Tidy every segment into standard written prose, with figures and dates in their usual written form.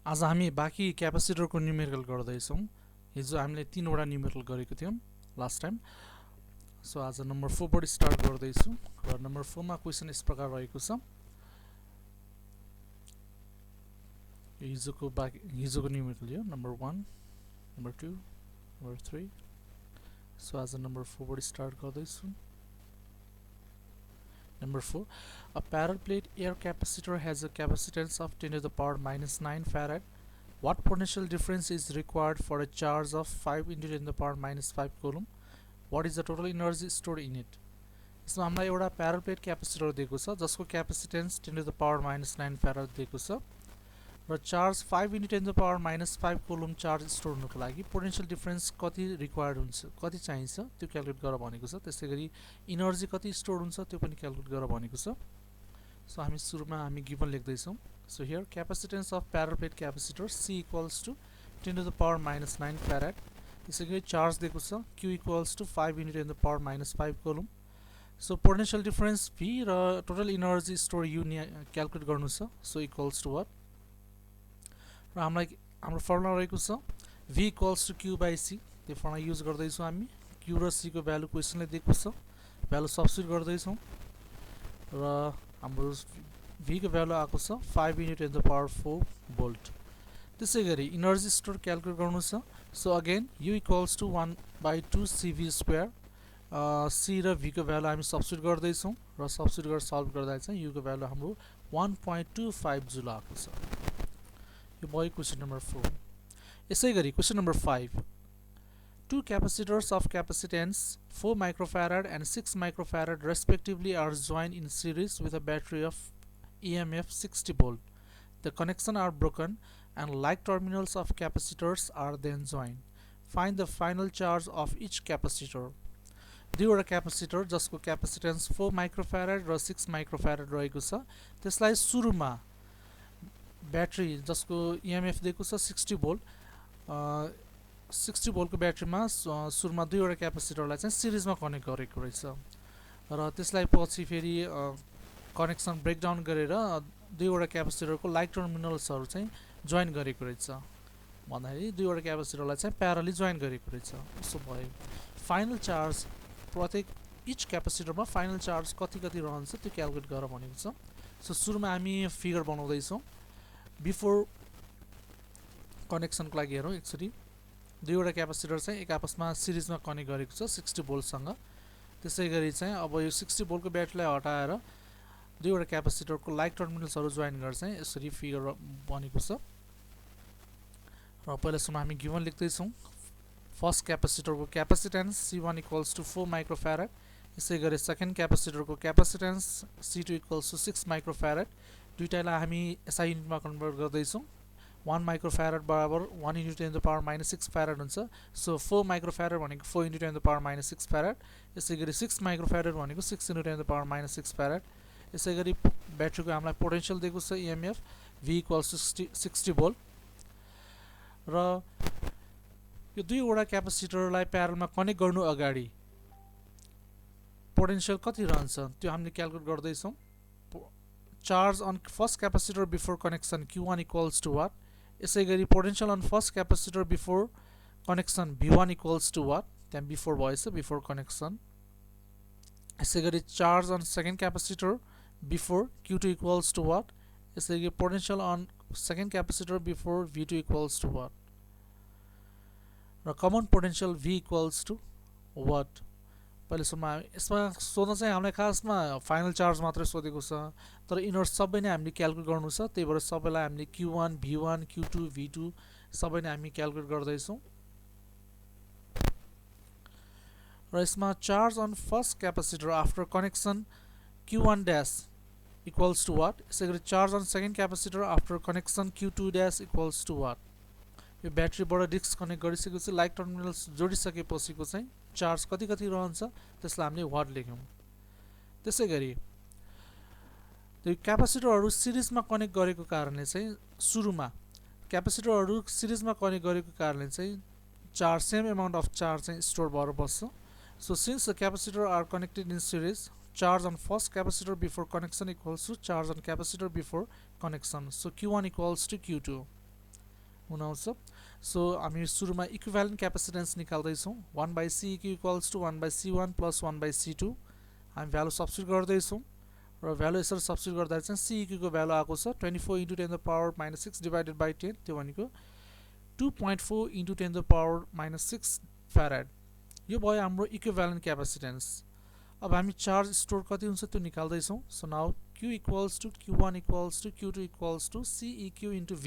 आज हामी बाँकी क्यापेसिटरको न्युमेरिकल गर्दैछौँ। हिजो हामीले 3 वटा न्युमेरिकल गरेको थियौँ लास्ट टाइम। सो आज नम्बर 4 बाट स्टार्ट गर्दैछु र नम्बर 4 मा क्वेशन यस प्रकार रहेको छ। हिजोको न्युमेरिकल यो नम्बर 1, नम्बर 2, नम्बर 3। सो आज नम्बर 4 बाट स्टार्ट गर्दैछु। Number 4, a parallel plate air capacitor has a capacitance of 10 to the power minus 9 farad. What potential difference is required for a charge of 5 into 10 to the power minus 5 coulomb? What is the total energy stored in it? यसमा हामीलाई एउटा parallel plate capacitor दिएको छ जसको क्यापेसिटेन्स 10 to the power minus 9 farad दिएको छ र charge 5 into 10 to the power minus 5 coulomb charge store हुनको लागि पोटेन्शियल डिफरेन्स कति रिक्वायर्ड हुन्छ, कति चाहिन्छ त्यो क्याल्कुलेट गरेर भनेको छ। त्यसैगरी एनर्जी कति स्टोर हुन्छ त्यो पनि क्याल्कुलेट गरेर भनेको छ। सो हामी सुरुमा हामी गिभन लेख्दै छौं। So here capacitance of parallel plate capacitor C equals to 10 to the power minus 9 farad। त्यसैगरी चार्ज दिएको छ Q equals to 5 into 10 to the power minus 5 coulomb. So potential difference V र total energy store U calculate गर्नु छ। So equals to what र हाम्रो formula रहेको छ V equals to Q by C। त्यो फर्मुला युज गर्दैछौँ हामी। Q र C को भ्यालु क्वेसनले दिएको छ, भ्यालु सब्स्टिट्युट गर्दैछौँ र हाम्रो V को भ्यालु आएको छ 5 into 10 to the power 4 volt. त्यसैगरी एनर्जी स्टोर क्याल्कुलेट गर्नु छ। So again U equals to 1/2 CV square. C र V को भ्यालु हामी सब्स्टिट्युट गर्दैछौँ र सब्स्टिट्युट गरेर सल्भ गर्दा चाहिँ U को भ्यालु हाम्रो 1.25 जुल आएको छ। यो भयो क्वेशन नम्बर 4। यसैगरी question number 5, two capacitors of capacitance 4 microfarad and 6 microfarad respectively are joined in series with a battery of EMF 60 volt. The connections are broken and like terminals of capacitors are then joined. Find the final charge of each capacitor. दुईवटा capacitor जसको क्यापेसिटेन्स 4 microfarad र 6 microfarad रहेको छ त्यसलाई सुरुमा battery जसको EMF दिएको छ 60 भोल्ट 60 भोल्टको ब्याट्रीमा सुरुमा दुईवटा क्यापेसिटरलाई चाहिँ सिरिजमा कनेक्ट गरेको रहेछ र त्यसलाई पछि फेरि कनेक्सन ब्रेकडाउन गरेर दुईवटा क्यापेसिटरको लाइक टर्मिनल्सहरू चाहिँ जोइन गरेको रहेछ। भन्दाखेरि दुईवटा क्यापेसिटरलाई चाहिँ प्यारली जोइन गरेको रहेछ। उसो भयो फाइनल चार्ज प्रत्येक इच क्यापेसिटरमा फाइनल चार्ज कति कति रहन्छ त्यो क्याल्कुलेट गरेर भनेको छ। सो सुरुमा हामी फिगर बनाउँदैछौँ। बिफोर कनेक्सनको लागि हेरौँ। एक्चुअली दुईवटा क्यापेसिटर चाहिँ एक आपसमा सिरिजमा कनेक्ट गरेको छ 60 भोल्टसँग। त्यसैगरी चाहिँ अब यो 60 भोल्टको ब्याट्रीलाई हटाएर दुईवटा क्यापेसिटरको लाइक टर्मिनल्सहरू जोइन गरेर चाहिँ यसरी फिगर बनेको छ। र पहिलासम्म हामी गिभन लेख्दैछौँ। फर्स्ट क्यापेसिटरको capacitance C1 equals to 4 microfarad. यसैगरी सेकेन्ड क्यापेसिटरको capacitance C2 equals to 6 microfarad. दुईटालाई हामी SI युनिटमा कन्भर्ट गर्दैछौँ। 1 माइक्रोफेराड बराबर 1 into 10 to the power minus 6 farad हुन्छ। सो 4 माइक्रोफेराड भनेको 4 into 10 to the power minus 6 farad। यसैगरी 6 माइक्रोफेराड भनेको 6 into 10 to the power minus 6 farad। यसैगरी ब्याट्रीको हामीलाई पोटेन्शियल दिएको छ EMF V equals to 60 volt र यो दुईवटा क्यापेसिटरलाई प्यारलमा कनेक्ट गर्नु अगाडि पोटेन्शियल कति रहन्छ त्यो हामीले क्याल्कुलेट गर्दैछौँ। Charge on first capacitor before connection Q1 equals to what. यसैगरी potential on first capacitor before connection V1 equals to what. त्यहाँ बिफोर भएछ बिफोर कनेक्सन। यसैगरी charge on second capacitor before Q2 equals to what. यसैगरी potential on second capacitor before V2 equals to what र common potential V equals to what. पहिलेसम्म यसमा सोध्न चाहिँ हामीलाई खासमा फाइनल चार्ज मात्रै सोधेको छ तर यिनीहरू सबै नै हामीले क्याल्कुलेट गर्नु छ। त्यही भएर सबैलाई हामीले Q1 V1 Q2 V2 सबै नै हामी क्याल्कुलेट गर्दैछौँ। र यसमा charge on first capacitor after connection Q1 dash equals to what. यसैगरी charge on second capacitor after connection Q2 dash equals to what. यो ब्याट्रीबाट डिस्क कनेक्ट गरिसकेपछि लाइक टर्मिनल्स जोडिसकेपछिको चाहिँ चार्ज कति कति रहन्छ त्यसलाई हामीले वाट लेख्यौँ। त्यसैगरी त्यो क्यापेसिटरहरू सिरिजमा कनेक्ट गरेको कारणले चाहिँ सुरुमा क्यापेसिटरहरू सिरिजमा कनेक्ट गरेको कारणले चाहिँ charge same amount of charge चाहिँ स्टोर भएर बस्छ। So since the capacitor are connected in series charge on first capacitor before connection equals to charge on capacitor before connection. So Q1 equals to Q2 हुन आउँछ so हामी सुरुमा equivalent क्यापेसिटेन्स निकाल्दै छौं 1/C equals to 1/C1 + 1/C2 हामी value substitute गर्दै छौं र भ्यालु यसरी सब्स्टिट्युट गर्दा चाहिँ C को भ्यालु आएको छ 24 × 10⁻⁻6 डिभाइडेड बाइ 10 त्यो भनेको 2.4 × 10⁻⁻6 फ्याराड यो भयो हाम्रो इक्विभ्यालेन्ट क्यापेसिटेन्स अब हामी चार्ज स्टोर कति हुन्छ त्यो निकाल्दै छौं so now Q equals to Q1 equals to Q2 equals to CEQ * V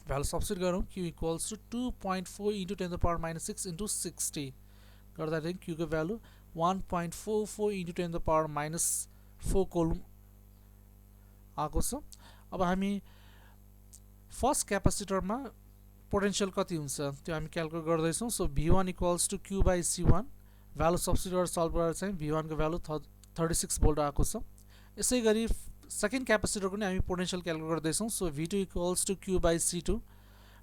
value substitute गरौँ Q इक्वल्स टु 2.4 × 10⁻⁻6 * 60 गर्दा चाहिँ Q को भ्यालु 1.44 × 10⁻⁻4 कोलम आएको छ अब हामी फर्स्ट क्यापेसिटरमा पोटेन्शियल कति हुन्छ त्यो हामी क्याल्कुलेट गर्दै छौं so V1 equals to Q/C1 value substitute गरेर सल्भ गरेर चाहिँ V1 को भ्यालु 36 भोल्ट आएको छ यसैगरी सेकेन्ड क्यापेसिटरको नि हामी पोटेन्शियल क्याल्कुलेट गर्दै छौं so V2 equals to Q/C2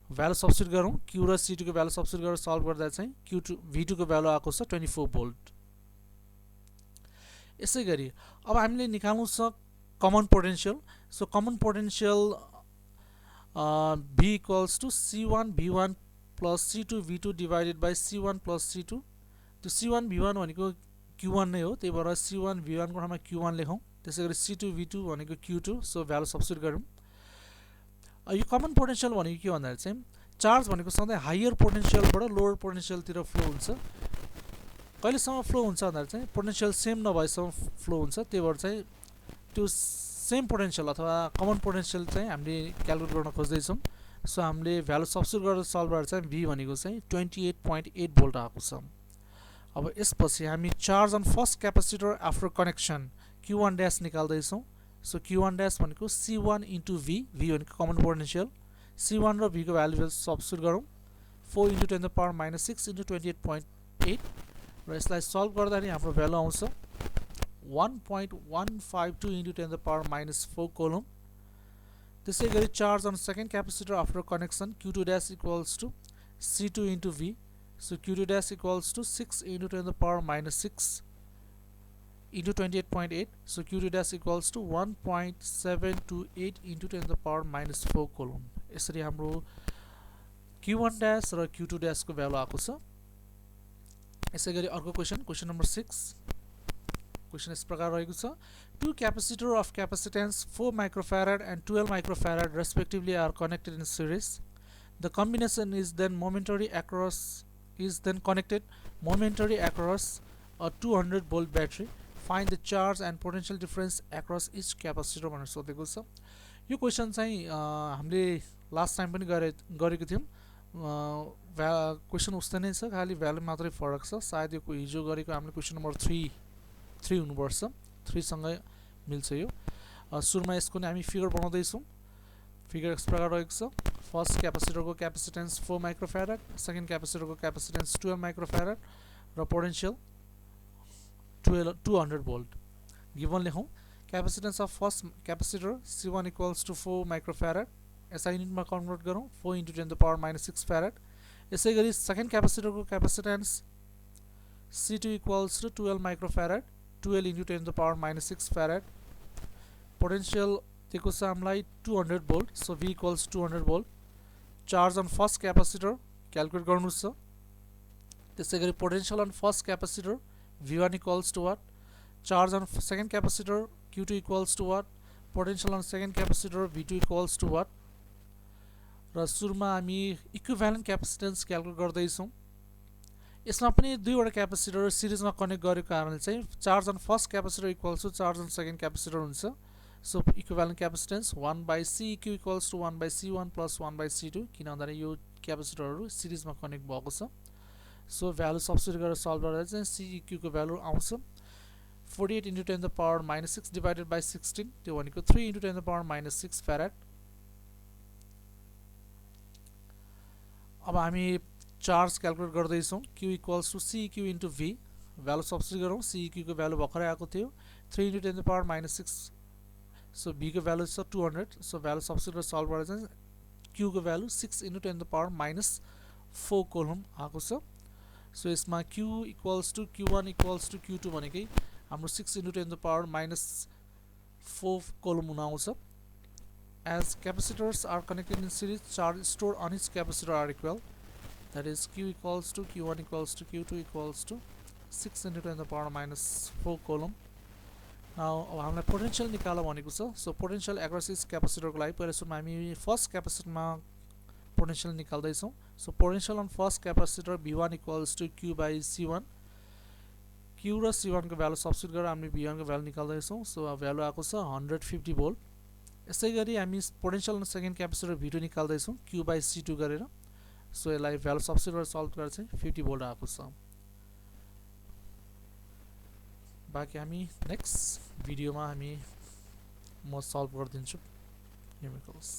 value substitute गरौँ Q र C2 को भ्यालु सब्स्टिट्युट गरेर सल्भ गर्दा चाहिँ V2 को भ्यालु आएको छ 24 भोल्ट यसैगरी अब हामीले निकाल्नु छ common potential so common potential V equals to C1 V1 + C2 V2 divided by C1 + C2 त्यो C1 V1 भनेको Q1 नै हो त्यही भएर C1 V1 को ठाउँमा Q1 लेखौं त्यसैगरी C2 V2 भनेको Q2 सो भ्यालु सब्स्टिट्युट गरौँ यो कमन पोटेन्शियल भनेको के भन्दा चाहिँ चार्ज भनेको सधैँ हायर पोटेन्शियलबाट लोवर पोटेन्शियलतिर फ्लो हुन्छ कहिलेसम्म फ्लो हुन्छ भन्दा चाहिँ पोटेन्शियल सेम नभएसम्म फ्लो हुन्छ त्यही भएर चाहिँ त्यो सेम पोटेन्शियल अथवा कमन पोटेन्शियल चाहिँ हामीले क्याल्कुलेट गर्न खोज्दै छौं सो हामीले भ्यालु सब्स्टिट्युट गरेर सल्भ गरेर चाहिँ V भनेको चाहिँ 28.8 भोल्ट आएको छ अब यसपछि हामी charge on first capacitor after connection Q1 dash निकाल्दै छौं सो Q1 डैश भनेको C1 * V भनेको कमन पोटेन्शियल C1 र V को भ्यालु सब्स्टिट्युट गरौँ 4 × 10⁻⁻6 * 28.8 र यसलाई सल्भ गर्दा नि हाम्रो भ्यालु आउँछ 1.152 × 10⁻⁻4 कोलम त्यसैगरी charge on second capacitor after connection Q2 dash equals to C2 * V so Q2 dash equals to 6 × 10⁻⁻6 into 28.8 so Q2 dash equals to 1.728 × 10⁻⁻4 kolam यसरी हाम्रो Q1 dash र Q2 dash को भ्यालु आएको छ यसैगरी अर्को क्वेशन नम्बर 6 क्वेशन यस प्रकार रहेको छ two capacitor of capacitance 4 microfarad and 12 microfarad respectively are connected in series the combination is then connected momentary across a 200 volt battery find the charge and potential difference across each capacitor भनेर सोधेको छ यो question चाहिँ हामीले last time पनि गरेको थियौं question उस्तै नै छ खाली भ्यालु मात्रै फरक छ सायद यो हिजो गरेको हामीले क्वेशन नम्बर 3 हुनुपर्छ 3 सँगै मिल्छ यो सुरुमा यसको नि हामी फिगर बनाउँदै छौं फिगर यस प्रकार रहेको छ फर्स्ट क्यापेसिटरको क्यापेसिटेन्स 4 माइक्रोफैराड सेकेन्ड क्यापेसिटरको क्यापेसिटेन्स 12 माइक्रोफैराड र पोटेन्शियल 200 भोल्ट गिवन लेखौं capacitance of first capacitor C1 equals to 4 microfarad SI युनिटमा कन्भर्ट गरौँ 4 × 10⁻⁻6 फ्याराड यसैगरी सेकेन्ड क्यापेसिटरको capacitance C2 equals to 12 microfarad 12 × 10⁻⁻6 farad potential दिएको छ हामीलाई 200 volt so V equals 200 volt charge on first capacitor calculate गर्नु छ त्यसैगरी potential on first capacitor V1 equals to what charge on second capacitor Q2 equals to what potential on second capacitor V2 equals to what र सुरुमा हामी equivalent क्यापेसिटेन्स calculate गर्दै छौं यसमा पनि दुईवटा क्यापेसिटर सिरिजमा कनेक्ट गरेको कारणले चाहिँ charge on first capacitor equals to charge on second capacitor हुन्छ so equivalent capacitance 1/CEQ equals to 1/C1 + 1/C2 किन भन्दा यो क्यापेसिटरहरु सिरिजमा कनेक्ट भएको छ सो भ्यालु सब्स्टिट्युट गरेर सल्भ गर्दा चाहिँ CEQ को भ्यालु आउँछ 48 × 10⁻⁻6 डिवाइडेड बाइ 16 त्यो भनेको 3 × 10⁻⁻6 फ्याराड अब हामी चार्ज क्याल्कुलेट गर्दै छौं Q equals to CEQ * V value substitute गरौँ CEQ को भ्यालु भर्खरै आएको थियो 3 × 10⁻⁻6 सो V को भ्यालु छ 200 सो भ्यालु सब्स्टिट्युट गरेर सल्भ गर्दा चाहिँ Q को भ्यालु 6 × 10⁻⁻4 कोलम आएको छ सो यसमा Q equals to Q1 equals to Q2 भनेकै हाम्रो 6 × 10⁻⁻4 कोलम हुन आउँछ as capacitors are connected in series, charge stored on each capacitor are equal. That is Q equals to Q1 equals to Q2 equals to 6 into 10 to the power minus 4 coulomb. Now हामीलाई potential निकाल भनेको छ. So potential across क्यापेसिटरको लागि पहिला सुरुमा हामी first क्यापेसिटरमा potential निकाल्दै छौं. So potential on first capacitor V1 equals to Q by C1. Q र C1 को भ्यालु सब्स्टिट्युट गरेर हामीले V1 को भ्यालु निकाल्दै छौं. सो भ्यालु आको छ 150 भोल्ट. यसैगरी हामी potential on second capacitor V2 निकाल्दै छौं Q बाइ C2 गरेर. सो यसलाई भ्यालु सब्स्टिट्युट गरेर सल्भ गर्दा चाहिँ 50 भोल्ट आएको छ. बाकी हामी नेक्स्ट भिडियोमा म सल्भ गरिदिन्छु न्युमेरिकल्स.